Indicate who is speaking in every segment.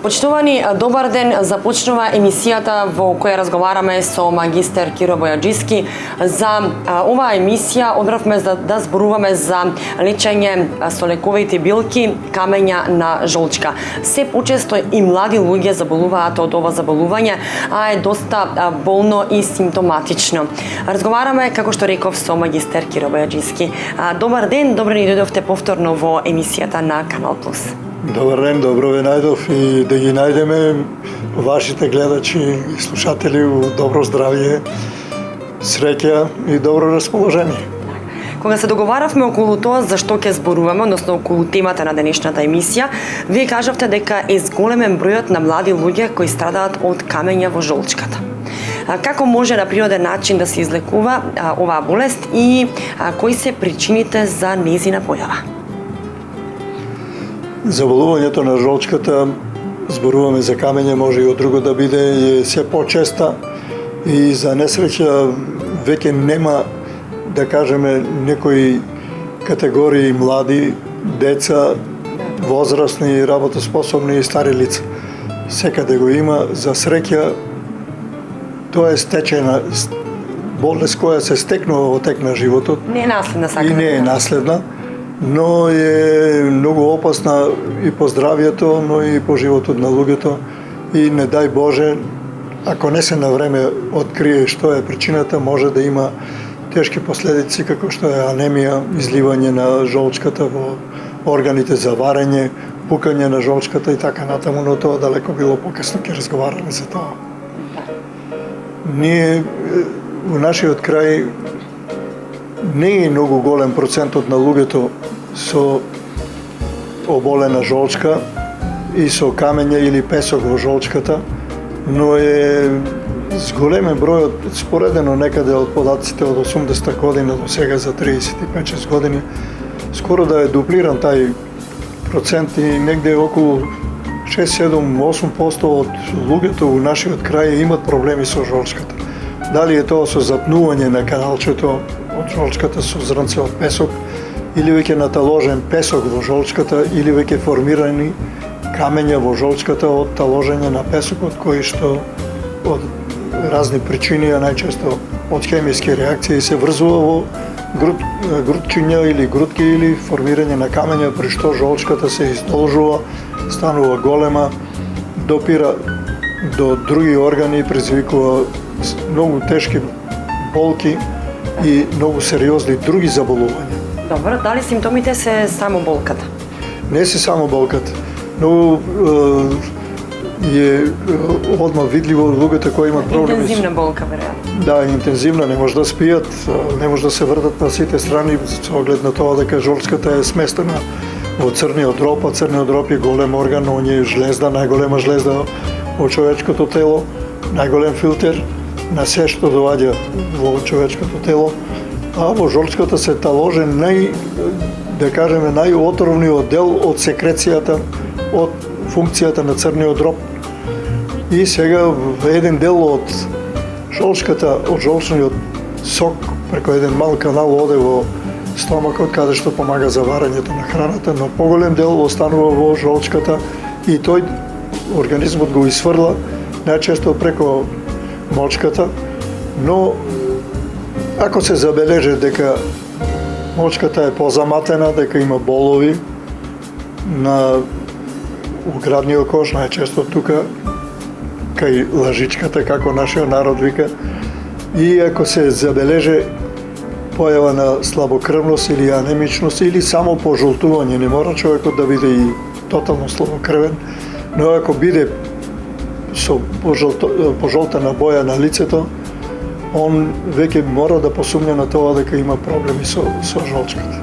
Speaker 1: Почитувани, добар ден. Започнува емисијата во која разговараме со магистер Киро Бојаджиски. За оваа емисија одбравме да зборуваме за лечење со лековите билки камења на жолчка. Се почесто и млади луѓе заболуваат од ова заболување, а е доста болно и симптоматично. Разговараме, како што реков, со магистер Киро Бојаджиски. Добар ден, добро ни дојдовте повторно во емисијата на Канал Плюс.
Speaker 2: Добар ден, добро ве најдов и да ги најдеме вашите гледачи и слушатели у добро здравје, среќа и добро расположение.
Speaker 1: Кога се договаравме околу тоа за што ќе зборуваме, односно околу темата на денешната емисија, вие кажавте дека е зголемен бројот на млади луѓе кои страдаат од камења во жолчката. Како може на природен начин да се излекува оваа болест и кои се причините за нејзина појава?
Speaker 2: Заболувањето на жолчката, зборуваме за камење, може и од друго да биде, е се почеста и за несреќа веќе нема, да кажеме, некои категории млади, деца, возрастни, работоспособни и стари лица. Секаде го има. За среќа тоа е стечена болест која се стекнува во тек на животот.
Speaker 1: Не е наследна, сакате.
Speaker 2: И не е наследна, но е многу опасна и по здравјето, но и по животот на луѓето. И не дај Боже, ако не се на време открие што е причината, може да има тешки последици, како што е анемија, изливање на жолчката во органите за варење, пукање на жолчката и така натаму, но тоа далеко било покасно, ќе разговараме за тоа. Ние во нашиот крај не е многу голем процентот на луѓето со оболена жолчка и со камење или песок во жолчката, но е зголемен бројот, споредено некаде од податците од 80-та година до сега за 35-6 години, скоро да е дуплиран тај процент и негде околу 6-7-8% од луѓето во нашиот крај имат проблеми со жолчката. Дали е тоа со запнување на каналчето од жолчката со зрнце од песок, или веќе наталожен песок во жолчката, или веќе формирани камења во жолчката од таложење на песокот, кои што од разни причини, а најчесто од хемиски реакции, се врзува во грудчиња или грудки или формирање на камења, при што жолчката се издолжува, станува голема, допира до други органи, предизвикува многу тешки болки и многу сериозни други заболувања.
Speaker 1: Добро, дали симптомите се само болката?
Speaker 2: Не се само болката, но е одма видливо луѓето кои имат проблеми.
Speaker 1: Интензивна болка, веројатно.
Speaker 2: Да, интензивна, не може да спијат, не може да се вртат на сите страни со оглед на тоа дека жолчката е сместена во црниот дроб, а црниот дроб е голем орган, он е жлезда, најголема жлезда во човечкото тело, најголем филтер на се што доаѓа во човечкото тело, а во жолчката се таложен да кажеме, најотровниот дел од секрецијата, од функцијата на црниот дроб. И сега еден дел од жолчката, од жолчниот сок, преку еден мал канал оде во стомакот, каде што помага за варењето на храната, но поголем дел останува во жолчката и тој организмот го изфрла најчесто преку мочката, но ако се забележи дека мочката е позаматена, дека има болови на градниот кош, најчесто тука кај лажичката, како нашиот народ вика, и ако се забележи појава на слабокрвност или анемичност или само пожолтување, не мора човекот да биде и тотално слабокрвен, но ако биде со пожолтена боја на лицето, он веќе мора да посумња на тоа дека има проблеми со жолчката.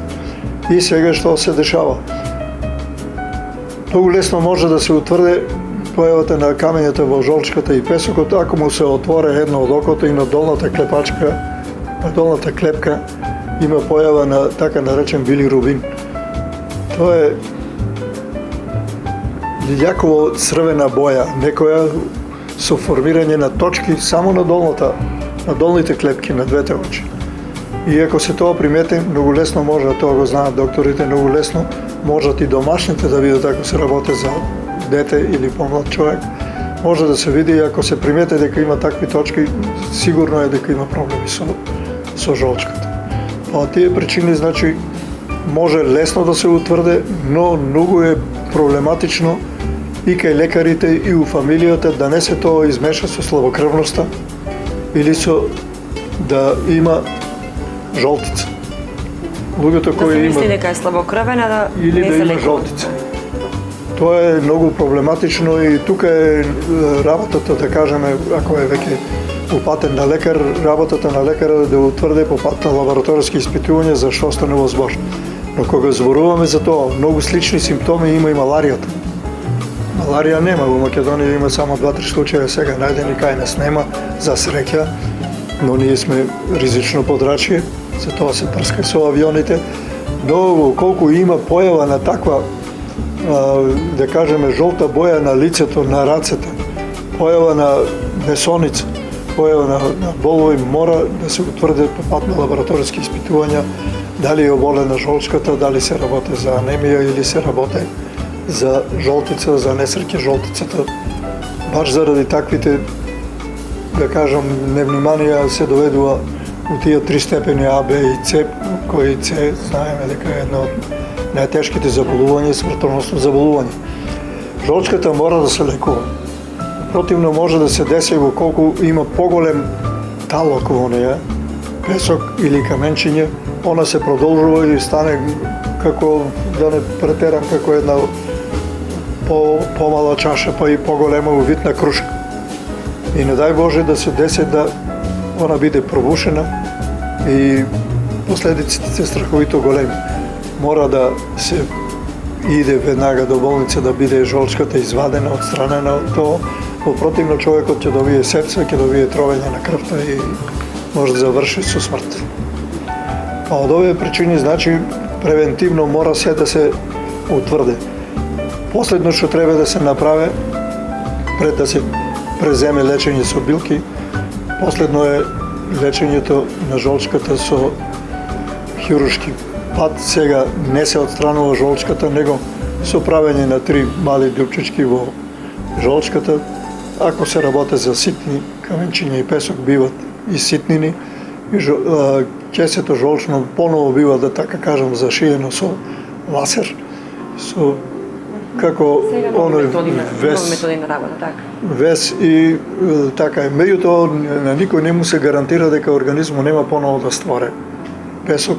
Speaker 2: И сега што се дешава? Многу лесно може да се утврди појавата на камењата во жолчката и песокот, ако му се отвори едно од окото и на долната клепачка, на долната клепка има појава на така наречен билирубин. Тоа е јаково црвена боја, некоја со формирање на точки само на долните клепки на двете очи. И ако се тоа примети, многу лесно може, тоа го знаат докторите, многу лесно можат и домашните да видат ако се работи дете или помлад човек, може да се види, ако се примете дека има такви точки, сигурно е дека има проблеми со жолчката. По тие причини, значи, може лесно да се утврде, но многу е проблематично и кај лекарите и у фамилијата да не се тоа измеша со слабокрвноста или со да има жолтица. Луѓето кои
Speaker 1: се
Speaker 2: имат
Speaker 1: мисли дека е слабокрвена, да
Speaker 2: или
Speaker 1: не
Speaker 2: да
Speaker 1: се
Speaker 2: има
Speaker 1: лекува.
Speaker 2: жолтица. Тоа е многу проблематично и тука е работата, да кажеме, ако е веќе упатен на лекар, работата на лекарот да утврди по пат на лабораторски испитувања за што станува збор. Но кога зборуваме за тоа, многу слични симптоми има и маларијата. Маларија нема, во Македонија има само 2-3 случаја сега најдени, кај нас нема, за среќа, но ние сме ризично подрачје, за тоа се прска со авионите, но колку има појава на таква, да кажеме, жолта боја на лицето, на рацете, појава на месоница, појава на болови, мора да се утврдат по пат на лабораторски испитувања, дали е оболена жолчката, дали се работи за анемија или се работи за жолтица, за несреќа жолтицата. Баш заради таквите, да кажам, невниманија се доведува у тие 3 степени А, Б и С, кои С знаеме дека е едно од најтешките заболувања и смртоносно заболување. Жолчката мора да се лекува. Противно може да се деси во колку има поголем талок во неја, песок или каменчиња, она се продолжува и стане како, да не претерам, како една помала чаша, па и поголема во вид на крушка. И не дај Боже да се деси да она биде пробушена и последиците се страховито големи. Мора да се иде веднага до болница да биде жолчката извадена, отстранена од тоа. Во противно човекот ќе добие сепса, ќе добие тровење на крвта и може да заврши со смрт. А од овие причини, значи, превентивно мора се да се утврде. Последно што треба да се направи, пред да се преземе лечење со билки, последно е лечењето на жолчката со хируршки пат. Сега не се отстранува жолчката, него со правење на 3 мали љупчички во жолчката. Ако се работи за ситни каменчиња и песок, биват и ситнини, и ќесето жолчно поново бива, да така кажам, зашиено со ласер, со како оној
Speaker 1: методи на работа, така.
Speaker 2: вес и така е. Меѓутоа, на никој не му се гарантира дека организмот нема поново да стваре песок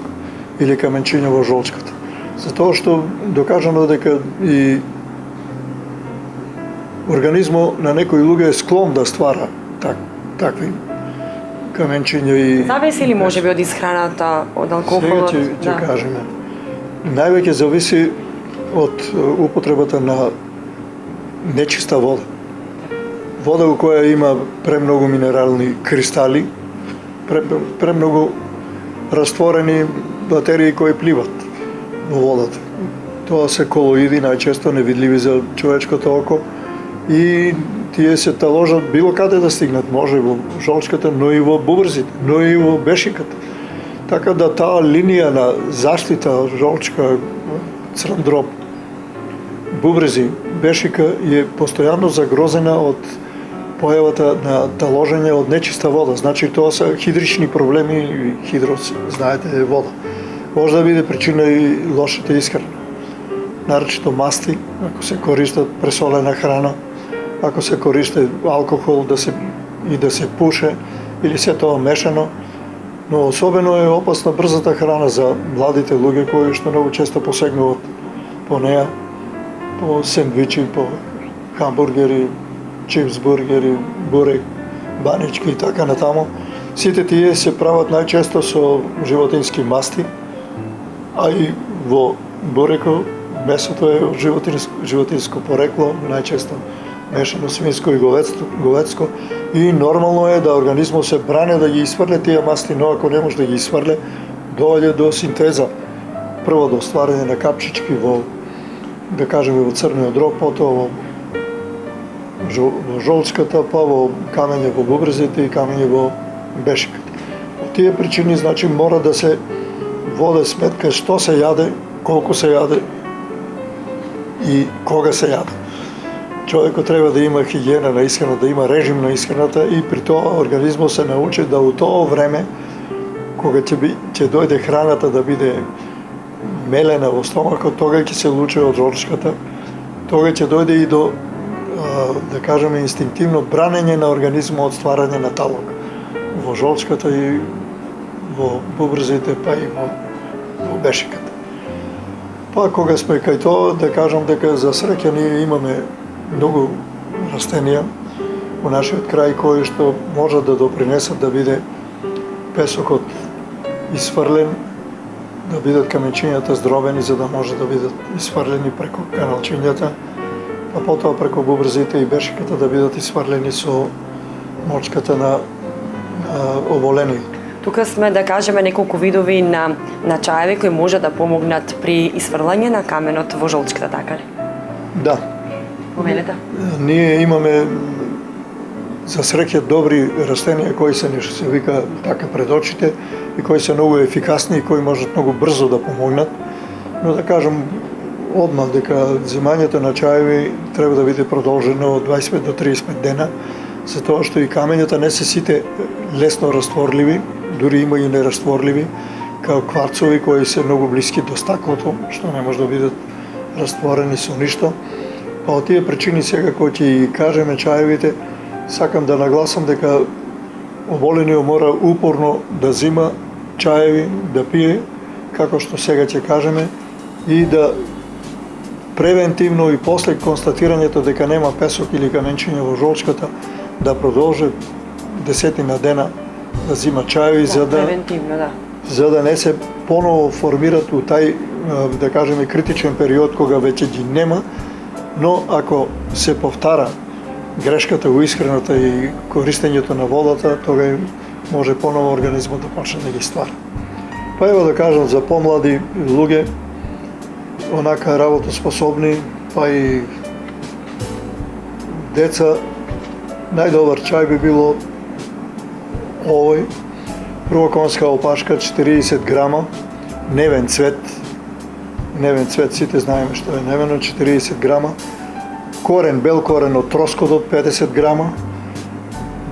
Speaker 2: или каменчиња во жолчката. Затоа што докажано дека и организмот на некои луѓе е склон да ствара такви каменчиња и...
Speaker 1: Зависи ли можеби од исхраната, од алкохолот?
Speaker 2: Сега ќе кажеме. Највеќе зависи од употребата на нечиста вода. Вода во која има премногу минерални кристали, премногу растворени батерии кои пливат во водата. Тоа се колоиди, најчесто невидливи за човечкото око, и тие се таложат било каде да стигнат, може во жолчката, но и во бубрзите, но и во бешиката. Така да таа линија на заштита жолчка, црн дроб, бубрези, бешика е постојано загрозена од појавата на таложење од нечиста вода. Значи тоа се хидрични проблеми, хидрос, знаете, е вода. Може да биде причина и лошата исхрана. Нарочито масти, ако се користат пресолена храна, ако се користи алкохол да се пуше или се тоа мешано, но особено е опасна брзата храна за младите луѓе кои што многу често посегнуваат по неа, по сендвичи, по хамбургери, чипсбургери, бурек, банички и така натаму. Сите тие се прават најчесто со животински масти, а и во бурекот месото е од животинско порекло, најчесто мешано свинско и говедско, и нормално е да организмот се бране да ги исфрле тие масти, но ако не може да ги исфрле, доаѓа до синтеза. Прво до стварање на капчички во, да кажеме, во црниот дроб, потоа во жолчката, па во камење во бубрезите и камење во бешиката. По тие причини, значи, мора да се воде сметка што се јаде, колку се јаде и кога се јаде. човекот треба да има хигиена на исхрана, да има режим на исхраната и при тоа организмот се научи да у тоа време кога ќе дојде храната да биде мелена во стомакот, тога ќе се лучи од жолчката, тога ќе дојде и до да кажеме инстинктивно бранење на организмот од стварање на талок во жолчката и во бубрзите, па и во бешиката. Па кога сме кај тоа, да кажам дека за среќа ние имаме многу растенија во нашиот крај кои што можат да допринесат да биде песокот исфрлен, да бидат каменчињата здробени за да може да бидат исфрлени преку каналчињата, а потоа преку бубрзите и бешиката да бидат исфрлени со мочката на оболени.
Speaker 1: Тука сме, да кажеме, неколку видови на чаеви кои може да помогнат при исфрлање на каменот во жолчката, така ли?
Speaker 2: Да.
Speaker 1: Помелете?
Speaker 2: Ние имаме за среќа добри растенија кои се нешто се вика така пред очите и кои се многу ефикасни и кои можат многу брзо да помогнат. Но да кажам одмah дека земањето на чаеви треба да биде продолжено од 25 до 35 дена, затоа што и камењата не се сите лесно растворливи, дури има и нерастворливи, као кварцови кои се многу блиски до стаклото, што не може да бидат растворени со ништо. Па од тие причини сега кои ќе кажеме чаевите, сакам да нагласам дека оболениот мора упорно да зима чаеви, да пие, како што сега ќе кажеме, и да превентивно и после констатирањето дека нема песок или каменчиња во жолчката, да продолжи десетина дена да зима чаеви, за да не се поново формират у тај, да кажеме, критичен период кога веќе ги нема, но ако се повтара грешката во исхраната и користењето на водата, тога може поново организмот да почне да ги ствара. Па ево да кажам за помлади луѓе, онака работоспособни, па и деца, најдобар чај би било овој. Прво конска опашка 40 грама, невен цвет. Невен цвет, сите знаеме што е невено, 40 грама. Корен, бел корен од троскодот 50 грама.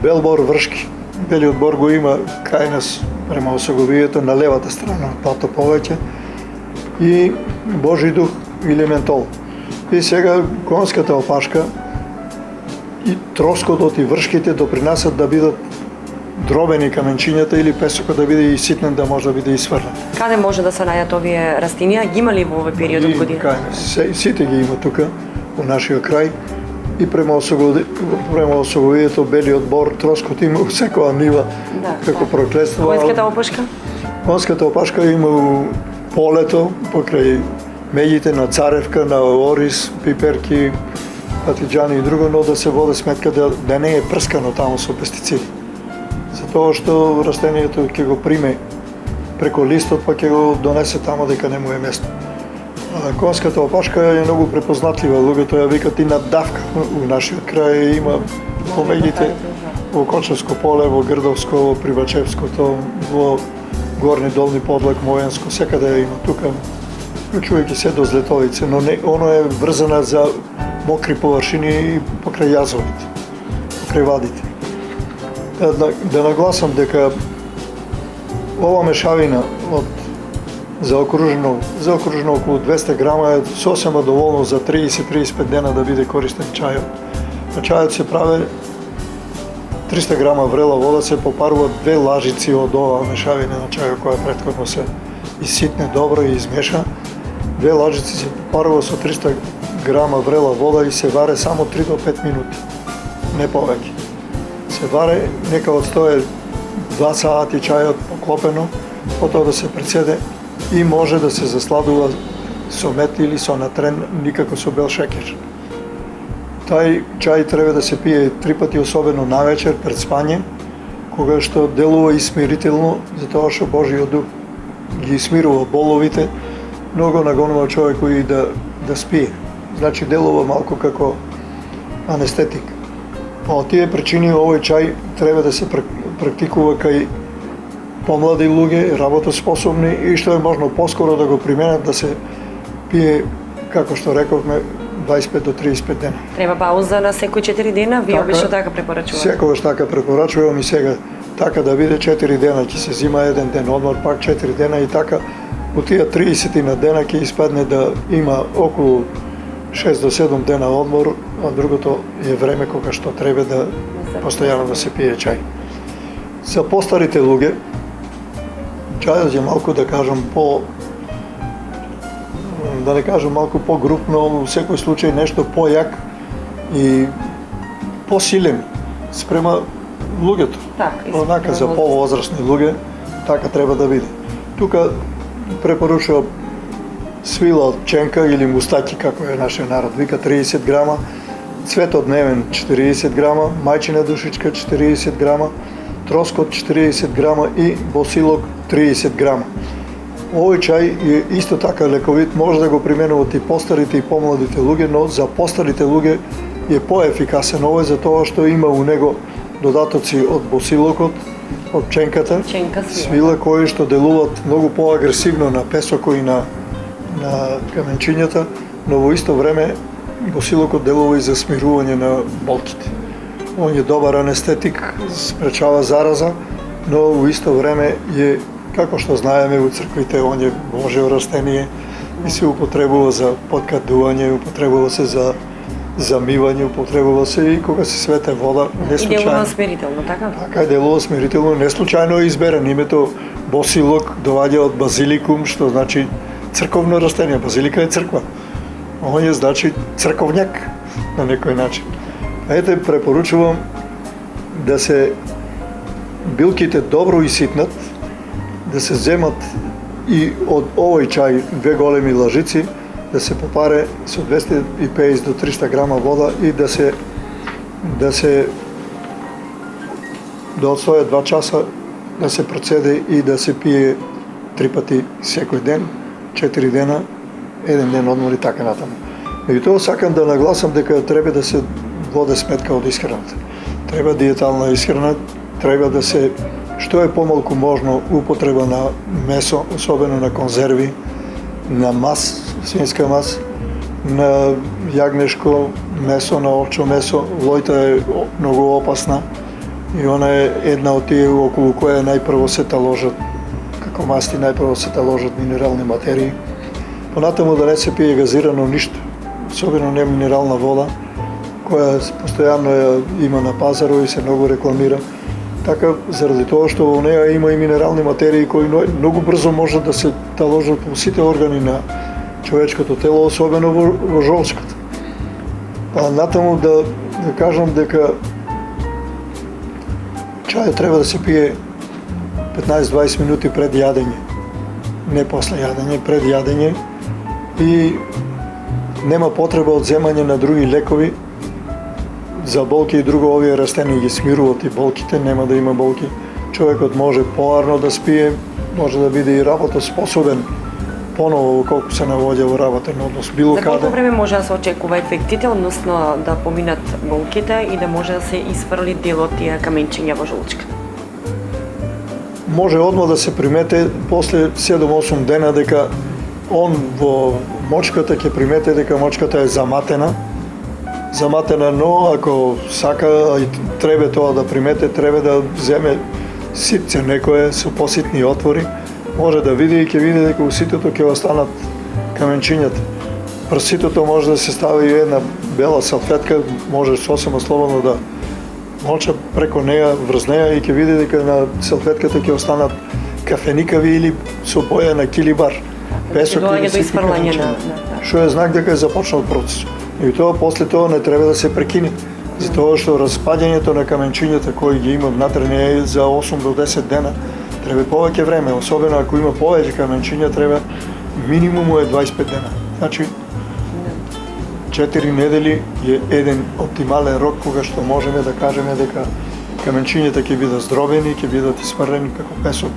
Speaker 2: Бел бор вршки. Белиот бор го има кај нас према осоговието на левата страна, пато повеќе. И Божи дух или ментол. И сега конската опашка и троскодот и вршките допринасат да бидат дробени каменчињата или песокот да биде иситнен, да може да биде исфрлен.
Speaker 1: Каде може да се најдат овие растенија? Ги има ли во овој период од година?
Speaker 2: Сите ги има тука, во нашиот крај. И према осоговието, белиот бор, троскот има у секоја нива, како проклетство.
Speaker 1: Конската опашка?
Speaker 2: Конската опашка има у полето, покрај меѓите на царевка, на орис, пиперки, патиџани и друго, но да се води сметка да не е прскано таму со пестициди. Затоа што растението ќе го приме преко листот, па ќе го донесе тамо дека не му е место. Конската опашка е многу препознатлива, луѓето ја викат и наддавка у нашиот крај, има во меѓите во Кочевско поле, во Грдовско, во Прибачевското, во Горни Долни Подлак, Мојанско, секаде ја има тука, вклучувајќи се до Злетовице, но не, оно е врзана за мокри површини покрај јазовите, покрај вадите. Да нагласам дека ова мешавина заокружено околу 200 грама е сосема доволно за 30-35 дена да биде користен чајот. На чајот се прави 300 грама врела вода, се попарува 2 лажици од ова мешавина на чајот која претходно се иситне добро и измеша. 2 лажици се попарува со 300 грама врела вода и се варе само 3 до 5 минути, не повеќе. Се варе, нека одстоje 2 сати чајот поклопено, потоа да се преседе и може да се засладува со мед или со натрен, никако со бел шекер. Тај чај треба да се пие 3 пати, особено навечер пред спање, кога што делува исмирително, затоа што Божиот дух ги смирува боловите, многу нагонува човекот и да спие. Значи делува малку како анестетик. Од тие причини овој чај треба да се практикува кај помлади луѓе, работоспособни и што е можно поскоро да го применат, да се пие, како што рековме, 25 до 35 дена.
Speaker 1: Треба пауза на секои 4 дена, вие
Speaker 2: Така,
Speaker 1: обично така препорачувате.
Speaker 2: Секогаш така препорачувам и сега така да биде 4 дена ќе се зима еден ден одмор, пак 4 дена и така у тие 30 на дена ќе испадне да има околу 6 до 7 дена одмор, а другото е време кога што треба да постојано да се пие чај. За постарите луѓе, чајот е малку да кажам да не кажам малку по-груп, но во секој случај нешто појак и посилен спрема луѓето.
Speaker 1: Така,
Speaker 2: Однака за повозрастни луѓе така треба да биде. Тука препоручувам свила од ченка или мустаки, како е нашиот народ вика, 30 грама, цветодневен 40 грама, мајчина душичка 40 грама, троскот 40 грама и босилок 30 грама. Овој чај е исто така лековит, може да го применуват и постарите и помладите луѓе, но за постарите луѓе е поефикасен овој за тоа што има у него додатоци од босилокот, од ченката, свила кои што делуваат многу поагресивно на песоко и на каменчињата, но во исто време босилокот делува и за смирување на болките. Он е добар анестетик, спречава зараза, но во исто време е, како што знаеме во црквите, он е Божјо растение и се употребува за подкадување, употребува се за замивање, употребува се и кога се свете вода, не случајно.
Speaker 1: И делува смирително, така?
Speaker 2: Така, делува смирително, не случајно е изберен. Името босилок доаѓа од базиликум, што значи црковно растение. Базилика е црква. Он е значи црковњак на некој начин. Ете, препоручувам да се билките добро иситнат, да се земат и од овој чај 2 големи лажици, да се попаре со 250 до 300 грама вода и да одстојат 2 часа, да се процеде и да се пие 3 пати секој ден, 4 дена, еден ден одмор и така натаму. Меѓутоа сакам да нагласам дека треба да се воде сметка од исхраната. Треба диетална исхрана, треба да се што е помалку можно употреба на месо, особено на конзерви, на мас, свинска мас, на јагнешко месо, на овчо месо. Лојта е многу опасна и она е една од тие околу која најпрво се таложат, како масти, најпрво се таложат минерални материи. Понатаму да не се пие газирано ништо, особено не минерална вода, која постојано ја има на пазарот и се многу рекламира. Така, заради тоа што во неја има и минерални материи кои многу брзо можат да се таложат во сите органи на човечкото тело, особено во жолчката. Па натаму да кажам дека чајот треба да се пие 15-20 минути пред јадење, не после јадење, пред јадење, и нема потреба од земање на други лекови за болки и друго. Овие растенија ги смируваат и болките, нема да има болки. Човекот може поарно да спие, може да биде и работоспособен поново колку се навоѓа во работен однос било каде.
Speaker 1: За колку време може да се очекува ефектите, односно да поминат болките и да може да се исфрли дел од тие каменчиња во жолчката?
Speaker 2: Може одма да се примете после 7-8 дена дека он во мочката ќе примете дека мочката е заматена, но ако сака и треба тоа да примете, треба да земе ситце некое со поситни отвори, може да види и ќе види дека у ситото ќе останат каменчињата. Прз ситото може да се стави една бела салфетка, може сосема слободно да моча преко неја, врз неја, и ќе види дека на салфетката ќе останат кафеникави или со боја на килибар. Песок или ситни каменчиња. Што е знак дека е започнал процес. И тоа после тоа не треба да се прекине. Затоа што распаѓањето на каменчињата кои ги има внатре не е за 8 до 10 дена, треба повеќе време, особено ако има повеќе каменчиња, треба минимум е 25 дена. Значи 4 недели е еден оптимален рок кога што можеме да кажеме дека каменчињата ќе бидат здробени, ќе бидат испрлени како песок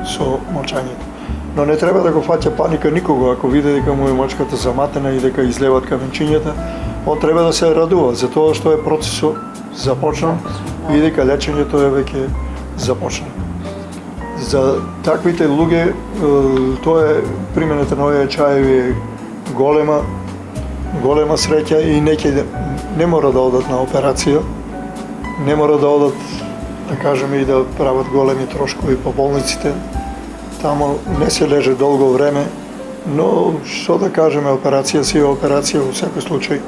Speaker 2: со мочањето. Но не треба да го фаќа паника никого ако види дека му е мочката заматена и дека излеват каменчињата. Он треба да се радува за тоа што е процесот започнал и дека лечењето е веќе започнало. За таквите луѓе тоа е примената на овие чаеви голема голема среќа и не мора да одат на операција, не мора да одат, да кажеме, и да прават големи трошкови по болниците. Тамо не се леже долго време, но што да кажеме, операција си е операција во секој случај.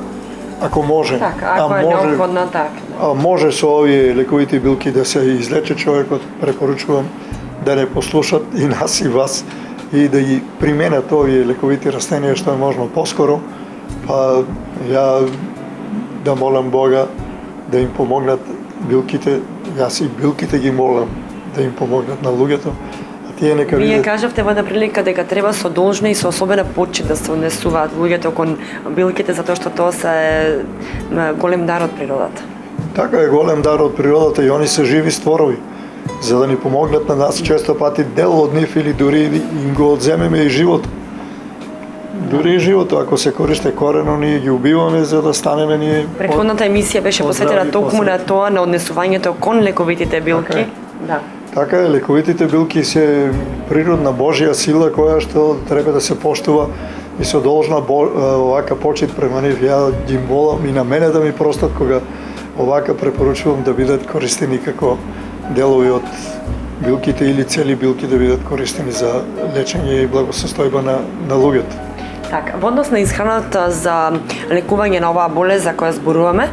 Speaker 2: Ако може,
Speaker 1: Така, ако е неопходно, така.
Speaker 2: а може со овие лековити билки да се излече човекот, препорачувам да не послушат и нас и вас и да ги применат овие лековити растенија што е можно поскоро, па ја да молам Бога да им помогнат билките, јас и билките ги молам да им помогнат на луѓето, а тие нека
Speaker 1: Вие
Speaker 2: видат.
Speaker 1: кажавте во една прилика дека треба со должна и со особена почит да се однесуваат луѓето кон билките, затоа што тоа се голем дар од природата.
Speaker 2: Така е, голем дар од природата и они се живи створови. За да ни помогнат на нас, често пати дел од нив или дури им го одземеме и живот. Дури и живото, ако се користе корено, ние ги убиваме за да станеме ние.
Speaker 1: Претходната емисија беше посветена
Speaker 2: здрави
Speaker 1: токму на
Speaker 2: после.
Speaker 1: тоа, на однесувањето кон лековитите билки.
Speaker 2: Така е.
Speaker 1: Да.
Speaker 2: Така е, лековитите билки се природна Божја сила која што треба да се поштува и со должна овака почит према нив. Ја ги молам и на мене да ми простат кога овака препорачувам да бидат користени како делови од билките или цели билки да бидат користени за лечење и благосостојба на луѓето.
Speaker 1: Така, во однос на исхраната за лекување на оваа болест за која зборуваме,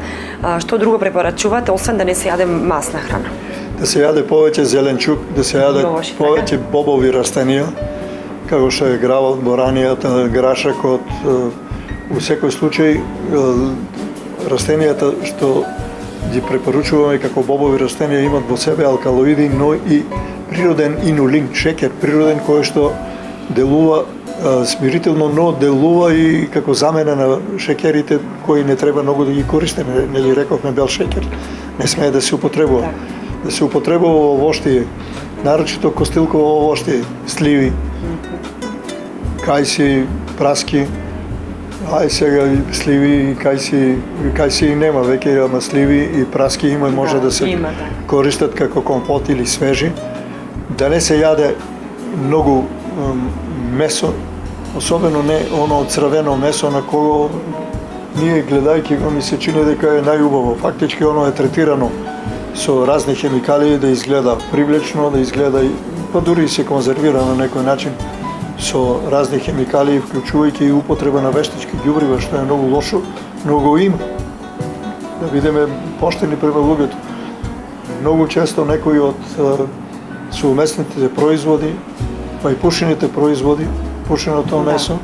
Speaker 1: што друго препорачувате освен да не се јаде масна храна?
Speaker 2: Да се јаде повеќе зеленчук, да се јаде
Speaker 1: Јоши, така.
Speaker 2: повеќе бобови растенија, како што е гравот, боранијата, грашакот. У секој случај растенијата што ги препорачуваме како бобови растенија имат во себе алкалоиди, но и природен инулин, шеќер природен кој што делува смирително, но делува и како замена на шеќерите кои не треба многу да ги користиме. Нели рековме бел шеќер, не смее да се употребува.
Speaker 1: Так.
Speaker 2: Да се употребува во овоштие, нарочито костилково овоштие, сливи, кајси, праски. Ај сега сливи и кајси и нема веќе, ама сливи и праски има, може да се
Speaker 1: има, така.
Speaker 2: користат како компот или свежи. Да не се јаде многу месо, особено не оно црвено месо на кого ние гледајќи го ми се чини дека е најубаво. Фактички оно е третирано со разни хемикали да изгледа привлечно, да изгледа па дури и се конзервира на некој начин со разни хемикали, вклучувајќи и употреба на вештички ѓубрива, што е многу лошо, но го има. Да бидеме поштени према луѓето. Многу често некои од соуместните производи, па и пушените производи, пушеното месо,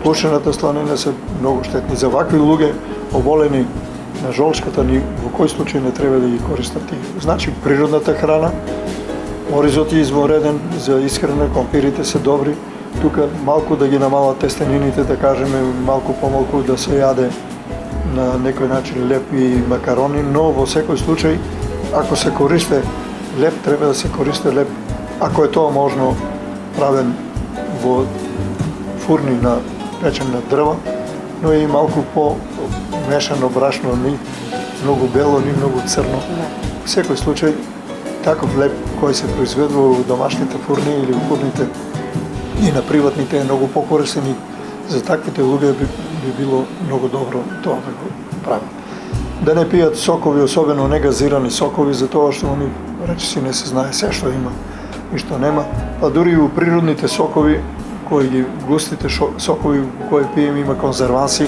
Speaker 2: пушената сланина се многу штетни. За вакви луѓе оболени на жолчката ни во кој случај не треба да ги користат. Значи природната храна, оризот е извонреден за исхрана, компирите се добри. Тука малку да ги намалат тестенините, да кажеме малку помалку да се јаде на некој начин леп и макарони, но во секој случај ако се користе леп, треба да се користе леп, ако е тоа можно, правен во фурни на печен на дрва, но и малку по мешано брашно, ни многу бело, ни многу црно. Во секој случај таков леп кој се произведува во домашните фурни или во фурните и на приватните е многу покорисен и за таквите луѓе би било многу добро тоа да го прават. Да не пијат сокови, особено негазирани сокови, затоа што они речиси не се знае се што има и што нема. А дури и у природните сокови, кои ги густите сокови кои пиеме има конзерванси,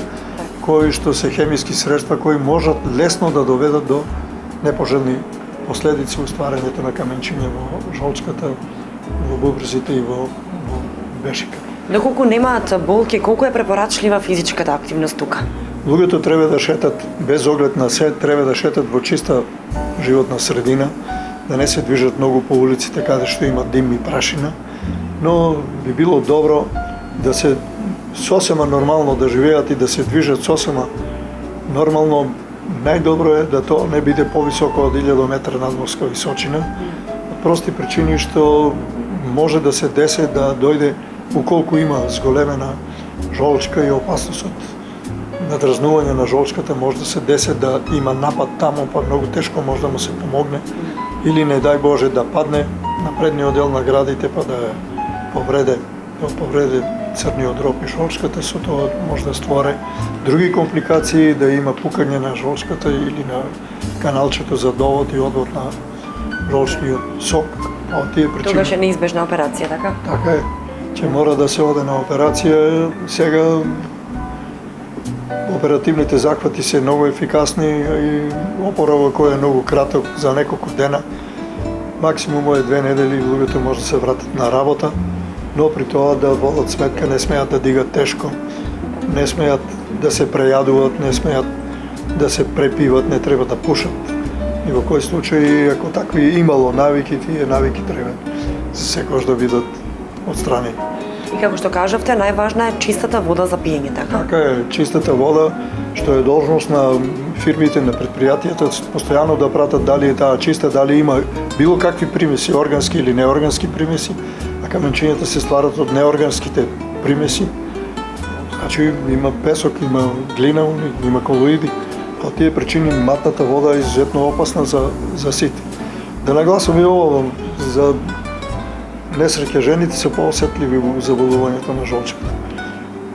Speaker 2: кои што се хемиски средства кои можат лесно да доведат до непожелни последици у стварањето на каменчиња во жолчката, во бубрзите и во бешика.
Speaker 1: Доколку немаат болки, колку е препорачлива физичката активност тука?
Speaker 2: Луѓето треба да шетат без оглед на се, треба да шетат во чиста животна средина, да не се движат многу по улиците каде што има дим и прашина, но би било добро да се сосема нормално да живеат и да се движат сосема нормално. Најдобро е да тоа не биде повисоко од 1000 метра надморска височина, од прости причини што може да се деси да дојде уколку има зголемена жолчка и опасност од надразнување на жолчката, може да се деси да има напад таму, па многу тешко може да му се помогне, или не дај Боже да падне на предниот дел на градите па да повреде црниот дроб и жолчката, со тоа може да створи други компликации, да има пукање на жолчката или на каналчето за довод и одвод на жолчниот сок. Од тие причини.
Speaker 1: Тогаш е неизбежна операција, така?
Speaker 2: Така е, че мора да се оде на операција. Сега оперативните захвати се многу ефикасни и опоравок кој е многу краток за неколку дена. Максимум е 2 недели и луѓето може да се вратат на работа, но при тоа да водат сметка, не смеат да дигат тешко, не смеат да се прејадуват, не смеат да се препиват, не треба да пушат. И во кој случај, ако такви имало навики, тие навики треба секогаш да бидат отстрани.
Speaker 1: И како што кажавте, најважна е чистата вода за пиење, така?
Speaker 2: Така е, чистата вода, што е должност на фирмите, на предпријатијата, постојано да пратат дали е таа чиста, дали има било какви примеси, органски или неоргански примеси, а каменчињата се стварат од неорганските примеси. Значи има песок, има глина, има колоиди. По тие причини матната вода е изуzetно опасна за сите. Да нагласам и ово, за несреќа жените се поосетливи во заболувањето на жолчката.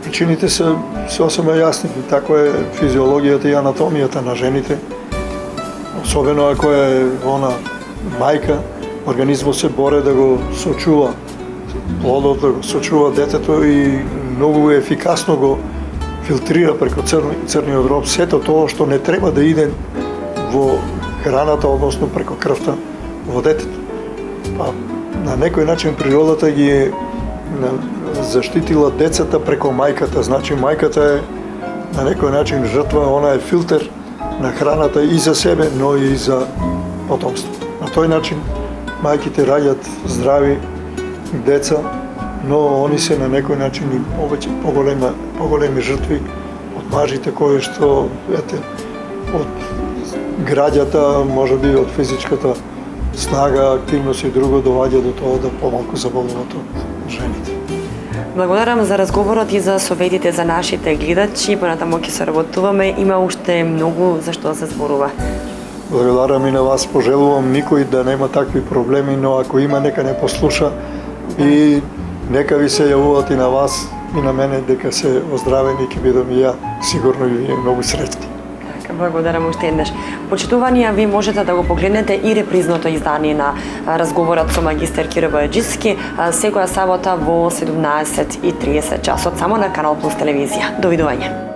Speaker 2: Причините се сосема јасни, таква е физиологијата и анатомијата на жените. Особено ако е она мајка, организмот се боре да го сочува плодот, да го сочува детето и многу ефикасно го филтрира преку црниот дроб сето тоа што не треба да иде во храната, односно преку крвта во детето. Па, на некој начин природата ги е заштитила децата преку мајката, значи мајката е на некој начин жртва, она е филтер на храната и за себе, но и за потомство. На тој начин мајките раѓаат здрави деца, но они се на некој начин и повеќе поголеми жртви од мажите кои што од граѓата, можеби од физичката снага, активност и друго доваѓа до тоа да помалку заболуваат од жените.
Speaker 1: Благодарам за разговорот и за советите за нашите гледачи. Понатаму ќе соработуваме, има уште многу за што да се зборува.
Speaker 2: Благодарам и на вас, пожелувам никој да нема такви проблеми, но ако има нека не послуша и нека ви се јавуваат и на вас и на мене дека се оздравени и ќе бидам и ја сигурно и вие многу среќни.
Speaker 1: Благодарам уште еднаш. Почитувани, ви можете да го погледнете и репризното издание на разговорот со магистер Киро Бојаджиски секоја сабота во 17:30 часот само на Канал Плюс телевизија. Довидување.